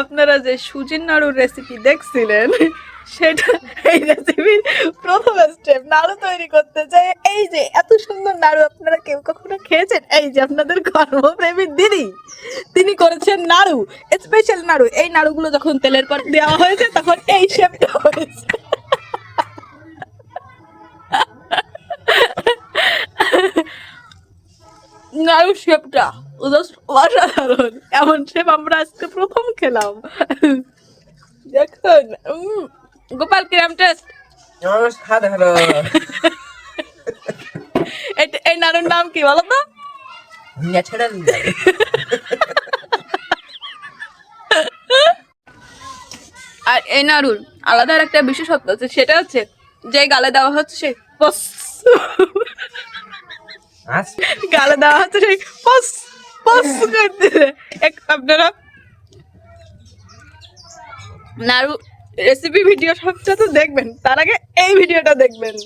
আপনারা যে সুজির নাড়ুর রেসিপি দেখছিলেন সেটা এই রেসিপির প্রথম স্টেপ নাড়ু তৈরি করতে চাই। এই যে এত সুন্দর নাড়ু আপনারা কেউ কখনো খেয়েছেন? এই যে আপনাদের কর্মপ্রেমী দিদি, তিনি করেছেন নাড়ু, স্পেশাল নাড়ু। এই নাড়ুগুলো যখন তেলের পর দেওয়া হয়েছে তখন এই শেপটা হয়েছে। নাড়ু শেপটা অসাধারণ। এমন শেপ আমরা আজকে প্রথম খেলাম। দেখুন, গোপাল কিরাম টেস্ট? অসাধারণ। এই নাড়ুর নাম কি বলো তো? ন্যাচারাল। আর এই নাড়ুর আলাদা একটা বিশেষত্ব আছে, সেটা হচ্ছে যে গালে দেওয়া হচ্ছে সেই পস, গালে দেওয়া হচ্ছে সেই পস পস করতেছে। আপনারা নাড়ু রেসিপি ভিডিও সবটা তো দেখবেন, তার আগে এই ভিডিওটা দেখবেন।